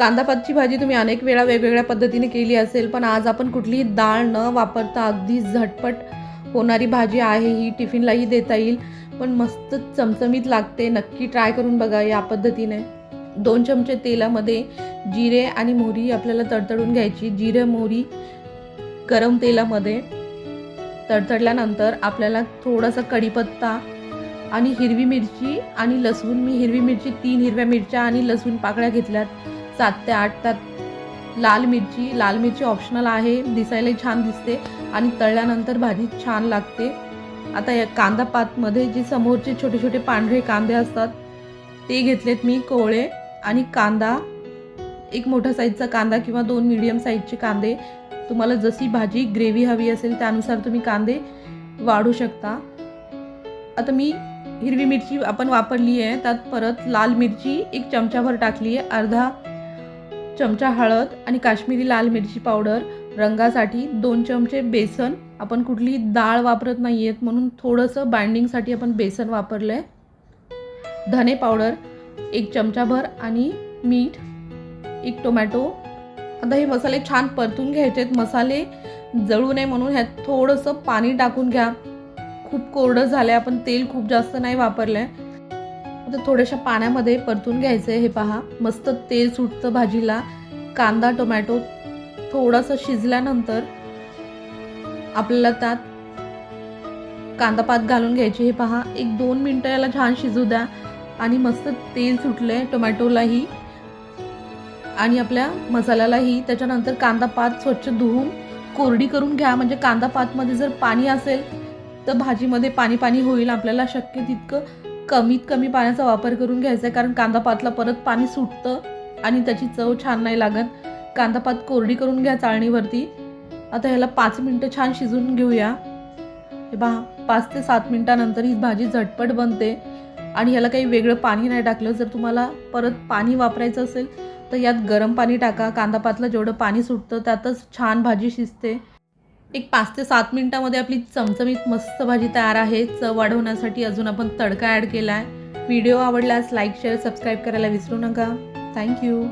कांदापातची भाजी तुम्ही अनेक वेळा वेगवेगळ्या पद्धतीने केली असेल, पण आज आपण कुठलीही डाळ न वापरता अगदी झटपट होणारी भाजी आहे ही. टिफिनलाही देता येईल, पण मस्त चमचमीत लागते. नक्की ट्राय करून बघा या पद्धतीने. 2 चमचे तेलामध्ये जिरे आणि मोहरी आपल्याला तडतडून घ्यायची. जिरे मोहरी गरम तेलामध्ये तडतडल्यानंतर आपल्याला थोडासा कढीपत्ता आणि हिरवी मिरची आणि लसूण, मी हिरवी मिरची 3 हिरव्या मिरच्या आणि लसूण पाकळ्या घेतल्यात 7 ते 8. त्यात लाल मिरची ऑप्शनल आहे, दिसायला छान दिसते आणि तळल्यानंतर भाजी छान लागते. आता या कांदा पातमध्ये जे समोरचे छोटे छोटे पांढरे कांदे असतात ते घेतलेत मी कोवळे. आणि कांदा, एक मोठा साईजचा कांदा किंवा 2 मीडियम साईजचे कांदे, तुम्हाला जशी भाजी ग्रेव्ही हवी असेल त्यानुसार तुम्ही कांदे वाढू शकता. आता मी हिरवी मिरची आपण वापरली आहे, त्यात परत लाल मिरची 1 चमचाभर टाकली आहे, अर्धा चमचा हळद आणि काश्मीरी लाल मिरची पावडर रंगासाठी, 2 चमचे बेसन. आपण कुठली डाळ वापरत नाही आहेत म्हणून थोडंसं बाइंडिंगसाठी आपण बेसन वापरलं आहे. धने पावडर 1 चमचाभर आणि मीठ, 1 टोमॅटो. आता हे मसाले छान परतून घ्यायचे आहेत. मसाले जळू नये म्हणून ह्यात थोडंसं पाणी टाकून घ्या. खूप कोरडं झालं आहे, आपण तेल खूप जास्त नाही वापरलं आहे. आता थोड्याशा पाण्यामध्ये परतून घ्यायचं आहे. हे पहा, मस्त तेल सुटतं भाजीला. कांदा टोमॅटो थोडासा शिजल्यानंतर आपल्याला त्यात कांदा पात घालून घ्यायची. हे पहा, 1-2 मिनटं याला छान शिजू द्या आणि मस्त तेल सुटलं आहे टोमॅटोलाही आणि आपल्या मसाल्यालाही. त्याच्यानंतर कांदा पात स्वच्छ धुवून कोरडी करून घ्या, म्हणजे कांदा पातमध्ये जर पाणी असेल तर भाजीमध्ये पाणी होईल. आपल्याला शक्य तितकं कमीत कमी पाण्याचा वापर करून घ्यायचा आहे, कारण कांदा पातला परत पाणी सुटतं आणि त्याची चव छान नाही लागत. कांदा पात कोरडी करून घ्या चाळणीवरती. आता ह्याला 5 मिनटं छान शिजवून घेऊया. हे पहा, 5 ते 7 मिनटानंतर ही भाजी झटपट बनते आणि ह्याला काही वेगळं पाणी नाही टाकलं. जर तुम्हाला परत पाणी वापरायचं असेल तर यात गरम पाणी टाका. कांदा पातला जेवढं पाणी सुटतं त्यातच छान भाजी शिजते. एक 5 ते 7 मिनटामध्ये आपली चमचमीत मस्त भाजी तयार आहे. चव वाढवण्यासाठी अजून आपण तडका ॲड केला आहे. व्हिडिओ आवडल्यास लाईक शेअर सबस्क्राईब करायला विसरू नका. थँक्यू.